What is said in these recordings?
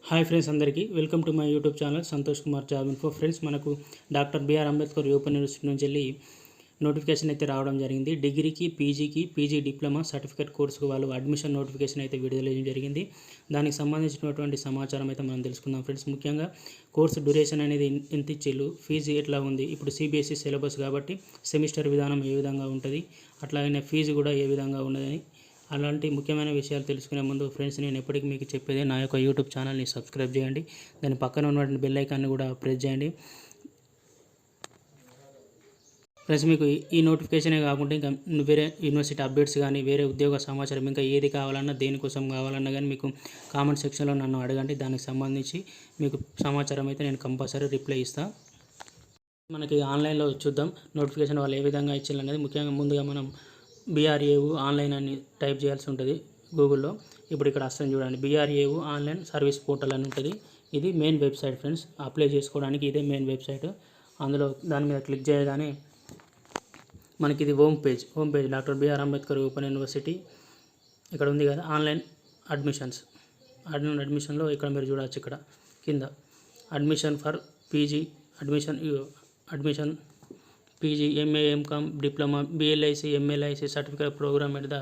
Hi friends, అందరికీ welcome to my YouTube channel Santosh Kumar job info. Friends, మనకు doctor BR Ambedkar open university నుంచి వెళ్ళి notification అయితే రావడం జరిగింది. డిగ్రీకి, పీజీ డిప్లొమా సర్టిఫికేట్ కోర్సుకు వాళ్ళు అడ్మిషన్ నోటిఫికేషన్ అయితే విడుదల చేయడం జరిగింది. దానికి సంబంధించినటువంటి సమాచారం అయితే మనం తెలుసుకుందాం ఫ్రెండ్స్. ముఖ్యంగా కోర్సు డ్యూరేషన్ అనేది ఎంత ఇచ్చిళ్ళు, ఫీజు ఎట్లా ఉంది, ఇప్పుడు సిబిఎస్ఈ సిలబస్ కాబట్టి సెమిస్టర్ విధానం ఏ విధంగా ఉంటుంది, అట్లాగనే ఫీజు కూడా ఏ విధంగా ఉన్నదని అలాంటి ముఖ్యమైన విషయాలు తెలుసుకునే ముందు ఫ్రెండ్స్, నేను ఎప్పటికీ మీకు చెప్పేది నా యొక్క యూట్యూబ్ ఛానల్ని సబ్స్క్రైబ్ చేయండి. దాని పక్కన ఉన్నటువంటి బెల్ ఐకాన్ని కూడా ప్రెస్ చేయండి. ఫ్రెండ్స్, మీకు ఈ నోటిఫికేషనే కాకుండా ఇంకా వేరే యూనివర్సిటీ అప్డేట్స్ కానీ, వేరే ఉద్యోగ సమాచారం ఇంకా ఏది కావాలన్నా, దేనికోసం కావాలన్నా కానీ మీకు కామెంట్ సెక్షన్లో నన్ను అడగండి. దానికి సంబంధించి మీకు సమాచారం అయితే నేను కంపల్సరీ రిప్లై ఇస్తాను. మనకి ఆన్లైన్లో చూద్దాం నోటిఫికేషన్ వాళ్ళు ఏ విధంగా ఇచ్చారనేది. ముఖ్యంగా ముందుగా మనం బీఆర్ఏయు ఆన్లైన్ అని టైప్ చేయాల్సి ఉంటుంది గూగుల్లో. ఇప్పుడు ఇక్కడ వస్తుంది చూడండి, బీఆర్ఏయు ఆన్లైన్ సర్వీస్ పోర్టల్ అని ఉంటుంది. ఇది మెయిన్ వెబ్సైట్ ఫ్రెండ్స్. అప్లై చేసుకోవడానికి ఇదే మెయిన్ వెబ్సైట్. అందులో దాని మీద క్లిక్ చేయగానే మనకి ఇది home page doctor BR Ambedkar open university ఇక్కడ ఉంది కదా, ఆన్లైన్ అడ్మిషన్లో ఇక్కడ మీరు చూడవచ్చు. ఇక్కడ కింద admission for PG admission PG, MA, MCom, diploma, BLIC, MLIC certificate programme at the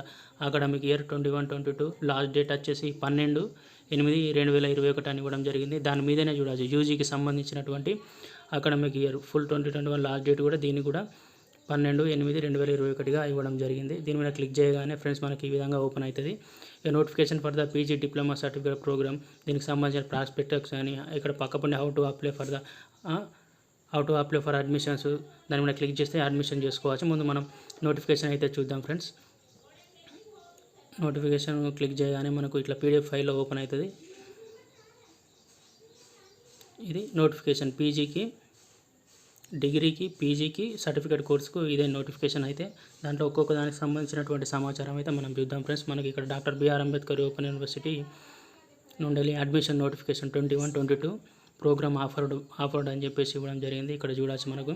academic year 21-22. Last date వచ్చేసి 12/8/2021 అని ఇవ్వడం జరిగింది. దాని మీదనే చూడవచ్చు యూజీకి సంబంధించినటువంటి academic year full 2021 last date కూడా దీన్ని కూడా 12/8/2021గా ఇవ్వడం జరిగింది. దీని మీద క్లిక్ చేయగానే ఫ్రెండ్స్ మనకి ఈ విధంగా ఓపెన్ అవుతుంది. Notification for the PG diploma certificate programme, దీనికి సంబంధించిన ప్రాస్పెక్టస్ కానీ, ఇక్కడ పక్కపండి how to apply for admissions దాని మీద క్లిక్ చేస్తే అడ్మిషన్ చేసుకోవచ్చు. ముందు మనం నోటిఫికేషన్ అయితే చూద్దాం ఫ్రెండ్స్. నోటిఫికేషన్ క్లిక్ చేయగానే మనకు ఇట్లా పీడిఎఫ్ ఫైల్లో ఓపెన్ అవుతుంది. ఇది నోటిఫికేషన్ పీజీకి, డిగ్రీకి, పీజీకి సర్టిఫికేట్ కోర్సుకు ఇదే నోటిఫికేషన్ అయితే. దాంట్లో ఒక్కొక్క దానికి సంబంధించినటువంటి సమాచారం అయితే మనం చూద్దాం ఫ్రెండ్స్. మనకి ఇక్కడ doctor BR Ambedkar open university నుండి అడ్మిషన్ నోటిఫికేషన్ 21-22 ప్రోగ్రామ్ ఆఫర్డ్ అని చెప్పేసి ఇవ్వడం జరిగింది. ఇక్కడ చూడవచ్చు మనకు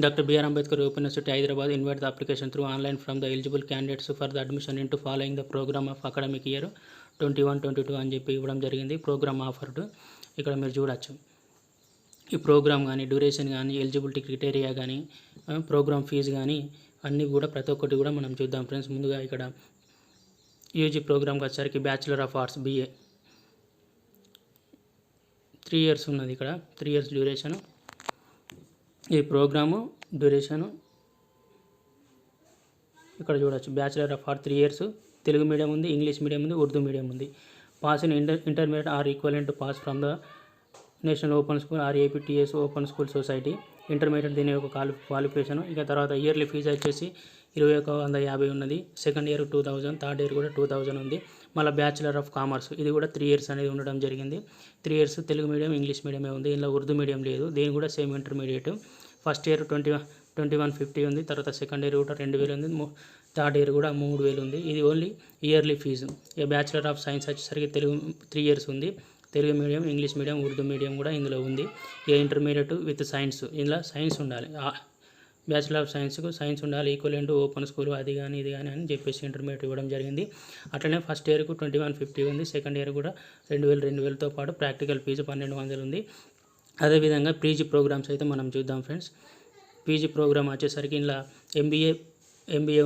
doctor BR Ambedkar open university Hyderabad invite the application through online from the eligible candidates for the admission into following the programme of academic year 21-22 అని చెప్పి ఇవ్వడం జరిగింది. ప్రోగ్రామ్ ఆఫర్డ్ ఇక్కడ మీరు చూడవచ్చు. ఈ ప్రోగ్రామ్ కానీ, డ్యూరేషన్ కానీ, ఎలిజిబిలిటీ క్రైటీరియా కానీ, ప్రోగ్రామ్ ఫీజు కానీ అన్నీ కూడా ప్రతి ఒక్కటి కూడా మనం చూద్దాం ఫ్రెండ్స్. ముందుగా ఇక్కడ యూజీ ప్రోగ్రామ్కి వచ్చేసరికి bachelor of arts BA 3 years ఉన్నది. ఇక్కడ 3 years డ్యూరేషను. ఈ ప్రోగ్రాము డ్యూరేషను ఇక్కడ చూడవచ్చు. Bachelor of arts 3 years, Telugu medium ఉంది, ఇంగ్లీష్ మీడియం ఉంది, ఉర్దూ మీడియం ఉంది. Pass in intermediate or equivalent to pass from the national open school or APTS open school society. Intermediate దీని యొక్క క్వాలిఫికేషన్. ఇక తర్వాత ఇయర్లీ ఫీజు వచ్చేసి 2150 ఉన్నది. సెకండ్ ఇయర్ 2000, థర్డ్ ఇయర్ కూడా 2000 ఉంది. మళ్ళీ బ్యాచిలర్ ఆఫ్ కామర్స్ ఇది కూడా 3 years అనేది ఉండడం జరిగింది. 3 years తెలుగు మీడియం, ఇంగ్లీష్ మీడియమే ఉంది. ఇందులో ఉర్దూ మీడియం లేదు. దీని కూడా సేమ్ ఇంటర్మీడియట్. ఫస్ట్ ఇయర్ 2150 ఉంది. తర్వాత సెకండ్ ఇయర్ కూడా 2000 ఉంది. థర్డ్ ఇయర్ కూడా 3000 ఉంది. ఇది ఓన్లీ ఇయర్లీ ఫీజు. ఇక బ్యాచిలర్ ఆఫ్ సైన్స్ వచ్చేసరికి తెలుగు 3 years ఉంది. Telugu medium, English medium, Urdu medium కూడా ఇందులో ఉంది. ఇక ఇంటర్మీడియట్ విత్ సైన్స్, ఇందులో సైన్స్ ఉండాలి. బ్యాచిలర్ ఆఫ్ సైన్స్కు సైన్స్ ఉండాలి. ఈక్వలెంట్ ఓపెన్ స్కూల్ అది కానీ ఇది కానీ అని చెప్పేసి ఇంటర్మీడియట్ ఇవ్వడం జరిగింది. అట్లనే ఫస్ట్ ఇయర్కు 2150 ఉంది. సెకండ్ ఇయర్ కూడా 2000తో పాటు ప్రాక్టికల్ ఫీజు 1200 ఉంది. అదేవిధంగా పీజీ ప్రోగ్రామ్స్ అయితే మనం చూద్దాం ఫ్రెండ్స్. పీజీ ప్రోగ్రామ్ వచ్చేసరికి ఇలా ఎంబీఏ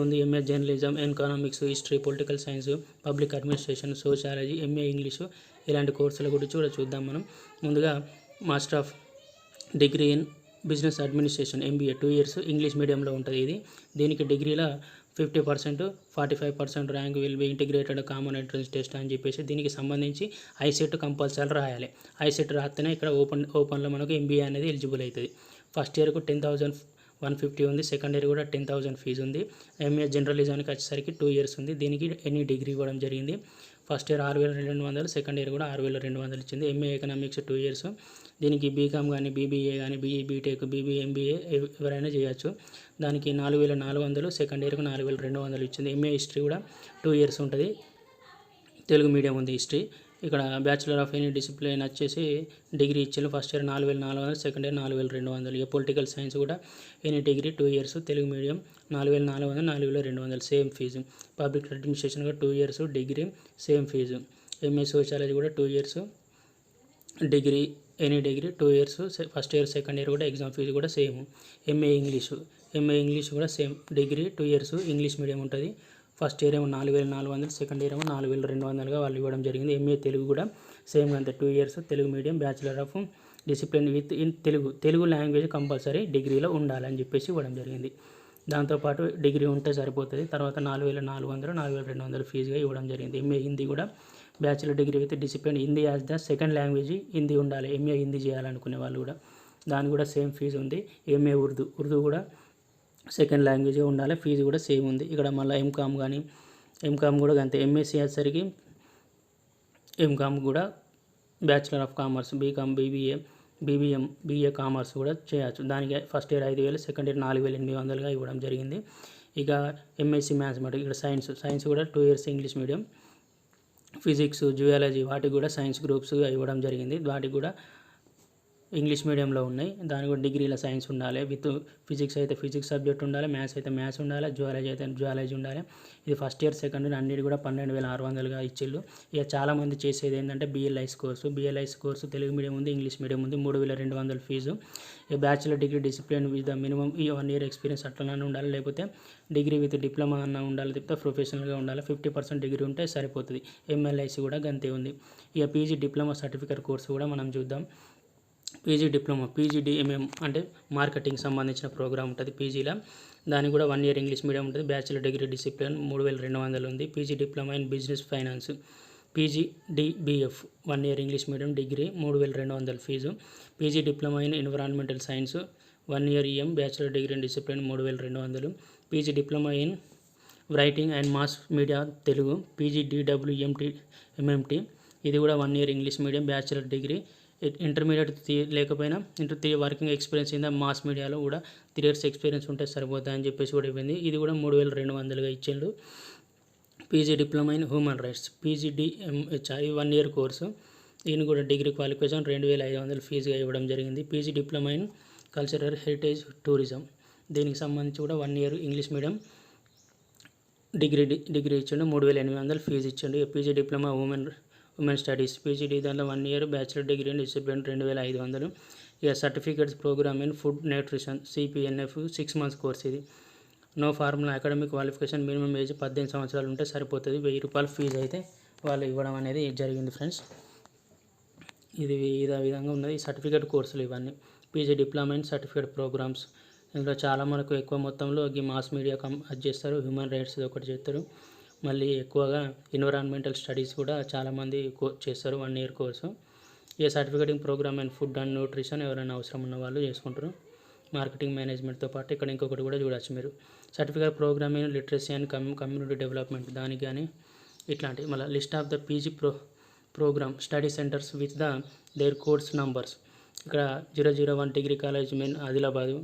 ఉంది, MA journalism, economics, history, political science, public administration, sociology, MA English ఇలాంటి కోర్సుల గురించి కూడా చూద్దాం మనం. ముందుగా master of degree in business administration MBA 2 years English మీడియంలో ఉంటుంది. దీనికి డిగ్రీలో 50%, 45% rank will be integrated common entrance test అని చెప్పేసి దీనికి సంబంధించి ఐసెట్ కంపల్సరీ రాయాలి. ఐసెట్ రాస్తేనే ఇక్కడ ఓపెన్లో మనకు MBA అనేది ఎలిజిబుల్ అవుతుంది. ఫస్ట్ ఇయర్కు 10,150 ఉంది. సెకండ్ ఇయర్ కూడా 10,000 ఫీజు ఉంది. ఎంఏ జర్నలిజానికి వచ్చేసరికి 2 years ఉంది. దీనికి ఎనీ డిగ్రీ ఇవ్వడం జరిగింది. ఫస్ట్ ఇయర్ 6200, సెకండ్ ఇయర్ కూడా 6200 ఇచ్చింది. MA economics 2 years. దీనికి బీకామ్ కానీ, BBA కానీ, BE BTech, BBA MBA ఎవరైనా చేయొచ్చు. దానికి 4400, సెకండ్ ఇయర్కు 4200 ఇచ్చింది. ఎంఏ హిస్టరీ కూడా 2 years ఉంటుంది. తెలుగు మీడియం ఉంది హిస్టరీ. ఇక్కడ బ్యాచిలర్ ఆఫ్ ఎనీ డిసిప్లిన్ వచ్చేసి డిగ్రీ ఇచ్చారు. First year 4400, second year 4200. ఇక పొలిటికల్ సైన్స్ కూడా any degree 2 years Telugu medium 4400, 4200 same fees. Public administration కూడా 2 years degree same fees. MA sociology కూడా 2 years degree any degree 2 years first year second year కూడా exam fees కూడా same. MA English కూడా same degree 2 years English medium ఉంటుంది. First year ఏమో 4400, second year ఏమో 4200గా వాళ్ళు ఇవ్వడం జరిగింది. ఎంఏ తెలుగు కూడా సేమ్ అంతే 2 years Telugu medium, bachelor of discipline with in Telugu language compulsory డిగ్రీలో ఉండాలని చెప్పేసి ఇవ్వడం జరిగింది. దాంతోపాటు డిగ్రీ ఉంటే సరిపోతుంది. తర్వాత 4400, 4200 ఫీజుగా ఇవ్వడం జరిగింది. ఎంఏ హిందీ కూడా bachelor degree with discipline Hindi as the second language Hindi ఉండాలి. ఎంఏ హిందీ చేయాలనుకునే వాళ్ళు కూడా దాని కూడా సేమ్ ఫీజు ఉంది. ఎంఏ ఉర్దూ కూడా సెకండ్ లాంగ్వేజ్ ఉండాలి, ఫీజు కూడా సేమ్ ఉంది. ఇక్కడ మళ్ళీ ఎంకామ్ కూడా అంతే. ఎంఎస్సీ వచ్చేసరికి ఎంకామ్ కూడా bachelor of commerce, BCom, BA commerce కూడా చేయొచ్చు. దానికి ఫస్ట్ ఇయర్ 5000, సెకండ్ ఇయర్ 4800గా ఇవ్వడం జరిగింది. ఇక ఎంఎస్సీ మ్యాథమెటిక్స్ ఇక్కడ సైన్స్ కూడా 2 years English medium, physics, zoology వాటికి కూడా సైన్స్ గ్రూప్స్గా ఇవ్వడం జరిగింది. వాటికి కూడా ఇంగ్లీష్ మీడియంలో ఉన్నాయి. దానికి కూడా డిగ్రీలో సైన్స్ ఉండాలి, విత్ ఫిజిక్స్ అయితే ఫిజిక్స్ సబ్జెక్ట్ ఉండాలి, మ్యాథ్స్ అయితే మ్యాథ్స్ ఉండాలి, జువాలజీ అయితే జువాలజీ ఉండాలి. ఇది ఫస్ట్ ఇయర్ సెకండ్ ఇయర్ అన్నిటి కూడా 12600గా ఇచ్చిళ్ళు. ఇక చాలామంది చేసేది ఏంటంటే బిఎల్ఐస్ కోర్సు తెలుగు మీడియం ఉంది, ఇంగ్లీష్ మీడియం ఉంది, 3200 ఫీజు. ఇక bachelor degree discipline with the minimum ఈ 1 ఇయర్ ఎక్స్పీరియన్స్ అట్లనే ఉండాలి, లేకపోతే డిగ్రీ విత్ డిప్లొమా అన్న ఉండాలి, లేకపోతే ప్రొఫెషనల్గా ఉండాలి. 50% డిగ్రీ ఉంటే సరిపోతుంది. ఎంఎల్ఐసి కూడా గంతే ఉంది. ఇక పీజీ డిప్లొమా సర్టిఫికేట్ కోర్సు కూడా మనం చూద్దాం. పీజీ డిప్లొమా పీజీడిఎంఎం అంటే మార్కెటింగ్ సంబంధించిన ప్రోగ్రామ్ ఉంటుంది పీజీలో. దానికి కూడా 1 ఇయర్ ఇంగ్లీష్ మీడియం ఉంటుంది. బ్యాచిలర్ డిగ్రీ డిసిప్లిన్ 3200 ఉంది. PG diploma in business finance PGDBF 1 year English medium degree 3200 fees. PG diploma in environmental science 1 year EM bachelor degree in discipline 3200. PG diploma in writing and mass media Telugu PGDWMMT ఇది కూడా 1 year English medium bachelor degree. Intermediate లేకపోయినా inter 3 working experience in the mass మీడియాలో కూడా 3 years experience ఉంటే సరిపోతుందని చెప్పేసి కూడా ఇవ్వండి. ఇది కూడా 3200గా ఇచ్చిండు. PG diploma in human rights PGDMHR 1 year course. దీని కూడా డిగ్రీ క్వాలిఫికేషన్ 2500 ఫీజుగా ఇవ్వడం జరిగింది. PG diploma in cultural heritage tourism దీనికి సంబంధించి కూడా 1 ఇయర్ ఇంగ్లీష్ మీడియం డిగ్రీ ఇచ్చిండు, 3800 ఫీజు ఇచ్చిండు. PG diploma women studies PGD దాంట్లో 1 year bachelor degree in discipline 2500. ఇక certificates programme in food nutrition CPNF 6 months course. ఇది no formal academic qualification minimum age 18 సంవత్సరాలు ఉంటే సరిపోతుంది. 1000 రూపాయలు ఫీజు అయితే వాళ్ళు ఇవ్వడం అనేది జరిగింది ఫ్రెండ్స్. ఇది ఇదే విధంగా ఉన్నది సర్టిఫికేట్ కోర్సులు ఇవన్నీ. PG diploma in certificate programmes ఇందులో చాలా మనకు ఎక్కువ మొత్తంలో మాస్ మీడియా అది చేస్తారు, హ్యూమన్ రైట్స్ ఒకటి చేస్తారు, మళ్ళీ ఎక్కువగా ఎన్విరాన్మెంటల్ స్టడీస్ కూడా చాలామంది చేస్తారు 1 ఇయర్ కోర్సు. ఈ certificate in programme and food and nutrition ఎవరైనా అవసరం ఉన్న వాళ్ళు చేసుకుంటారు. మార్కెటింగ్ మేనేజ్మెంట్తో పాటు ఇక్కడ ఇంకొకటి కూడా చూడవచ్చు మీరు certificate programme in literacy and community development దానికి కానీ ఇట్లాంటివి. మళ్ళీ list of the PG programme study centres with their course numbers. ఇక్కడ 001 degree college men Adilabad,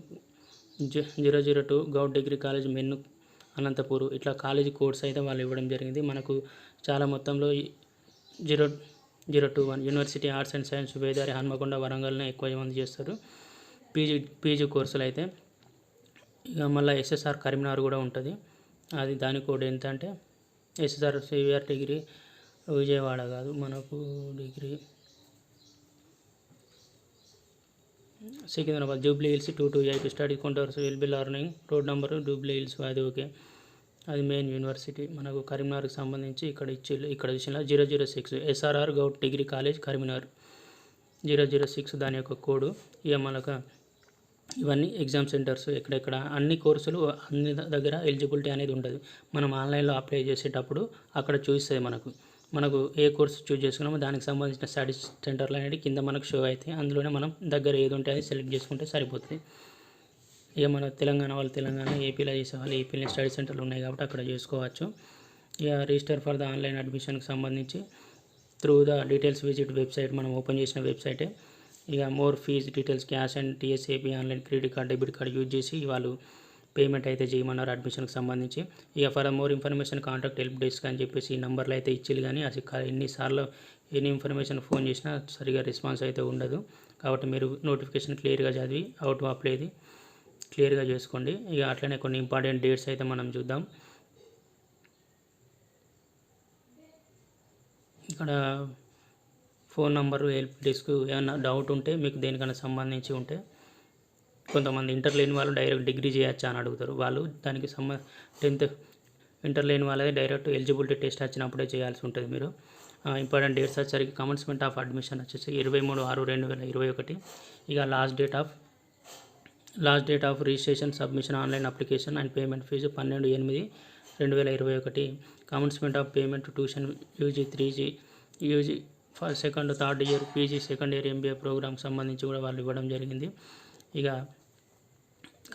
002 Goud degree college men Anantapur. ఇట్లా కాలేజీ కోర్స్ అయితే వాళ్ళు ఇవ్వడం జరిగింది. మనకు చాలా మొత్తంలో 021 యూనివర్సిటీ ఆర్ట్స్ అండ్ సైన్స్ వేదారి హన్మకొండ వరంగల్ని ఎక్కువ మంది చేస్తారు పీజీ కోర్సులు అయితే. ఇక మళ్ళీ ఎస్ఎస్ఆర్ కరీంనగర్ కూడా ఉంటుంది. అది దాని కోడ్ ఎంత అంటే ఎస్ఎస్ఆర్ సివిఆర్ డిగ్రీ విజయవాడ కాదు మనకు degree Secunderabad Jubilee Hills 228 study counters will be learning road number Jubilee Hills అది ఓకే. అది మెయిన్ యూనివర్సిటీ మనకు కరీంనగర్కి సంబంధించి ఇక్కడ ఇచ్చిన 006 ఎస్ఆర్ఆర్ గౌట్ డిగ్రీ కాలేజ్ కరీంనగర్ 006 దాని యొక్క కోడ్. ఇక మనకు ఇవన్నీ ఎగ్జామ్ సెంటర్స్ ఎక్కడెక్కడ అన్ని కోర్సులు అన్ని దగ్గర ఎలిజిబిలిటీ అనేది ఉంటుంది. మనం ఆన్లైన్లో అప్లై చేసేటప్పుడు అక్కడ చూపిస్తుంది మనకు ఏ కోర్సు చూస్ చేసుకున్నామో దానికి సంబంధించిన స్టడీ సెంటర్లు అనేది కింద మనకు షో అవుతాయి. అందులోనే మనం దగ్గర ఏది ఉంటే అది సెలెక్ట్ చేసుకుంటే సరిపోతుంది. ఇక మన తెలంగాణ వాళ్ళు తెలంగాణ, ఏపీలో చేసే వాళ్ళు ఏపీలో స్టడీ సెంటర్లు ఉన్నాయి కాబట్టి అక్కడ చేసుకోవచ్చు. ఇక రిజిస్టర్ ఫర్ ద ఆన్లైన్ అడ్మిషన్కి సంబంధించి through the details visit website మనం ఓపెన్ చేసిన వెబ్సైటే. ఇక more fee details cash and TSAP online credit card debit card use చేసి వాళ్ళు పేమెంట్ అయితే చేయమన్నారు అడ్మిషన్కి సంబంధించి. ఇక for more information contact help desk అని చెప్పేసి ఈ నెంబర్లు అయితే ఇచ్చేది, కానీ అది ఎన్నిసార్లు ఎన్ని ఇన్ఫర్మేషన్ ఫోన్ చేసినా సరిగా రెస్పాన్స్ అయితే ఉండదు. కాబట్టి మీరు నోటిఫికేషన్ క్లియర్గా చదివి అవుట్ అప్లైది క్లియర్గా చేసుకోండి. ఇక అట్లనే కొన్ని ఇంపార్టెంట్ డేట్స్ అయితే మనం చూద్దాం. ఇక్కడ ఫోన్ నంబరు, హెల్ప్ డెస్క్ ఏమైనా డౌట్ ఉంటే మీకు దేనికైనా సంబంధించి ఉంటే, కొంతమంది ఇంటర్ లేని వాళ్ళు డైరెక్ట్ డిగ్రీ చేయొచ్చా అని అడుగుతారు. వాళ్ళు దానికి 10th ఇంటర్ లేని వాళ్ళది డైరెక్ట్ ఎలిజిబిలిటీ టెస్ట్ వచ్చినప్పుడే చేయాల్సి ఉంటుంది. మీరు ఇంపార్టెంట్ డేట్స్ వచ్చేసరికి కమెన్స్మెంట్ ఆఫ్ అడ్మిషన్ వచ్చేసి 23/6/2021. ఇక last date of registration, submission, online application and payment fees 12/8/2021. Commencement of payment tuition UG 3G UG second third year, PG second year MBA ప్రోగ్రామ్కి సంబంధించి కూడా వాళ్ళు ఇవ్వడం జరిగింది. ఇక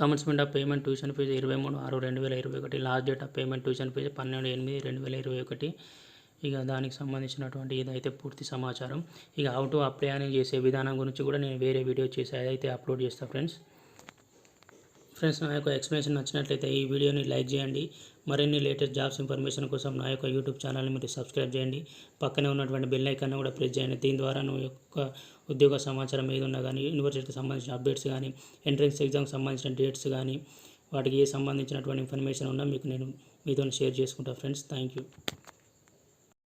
commencement of payment tuition fees 23/6/2021. Last date of payment tuition fees 12/8/2021. ఇక దానికి సంబంధించినటువంటి ఇదైతే పూర్తి సమాచారం. ఇక హౌ టు అప్లై అని చేసే విధానం గురించి కూడా నేను వేరే వీడియో చేసి అదైతే అప్లోడ్ చేస్తాను ఫ్రెండ్స్. నా యొక్క ఎక్స్ప్లెనేషన్ నచ్చినట్లయితే ఈ వీడియోని లైక్ చేయండి. మరిన్ని లేటెస్ట్ జాబ్స్ ఇన్ఫర్మేషన్ కోసం నా యొక్క యూట్యూబ్ ఛానల్ని మీరు సబ్స్క్రైబ్ చేయండి. పక్కనే ఉన్నటువంటి బెల్ ఐకాన్ కూడా ప్రెస్ చేయండి. దీని ద్వారా నువ్వు యొక్క ఉద్యోగ సమాచారం ఏదున్నా కానీ, యూనివర్సిటీకి సంబంధించిన అప్డేట్స్ కానీ, ఎంట్రన్స్ ఎగ్జామ్కి సంబంధించిన డేట్స్ కానీ, వాటికి సంబంధించినటువంటి ఇన్ఫర్మేషన్ ఉన్నా మీకు నేను మీతో షేర్ చేసుకుంటాను ఫ్రెండ్స్. Thank you.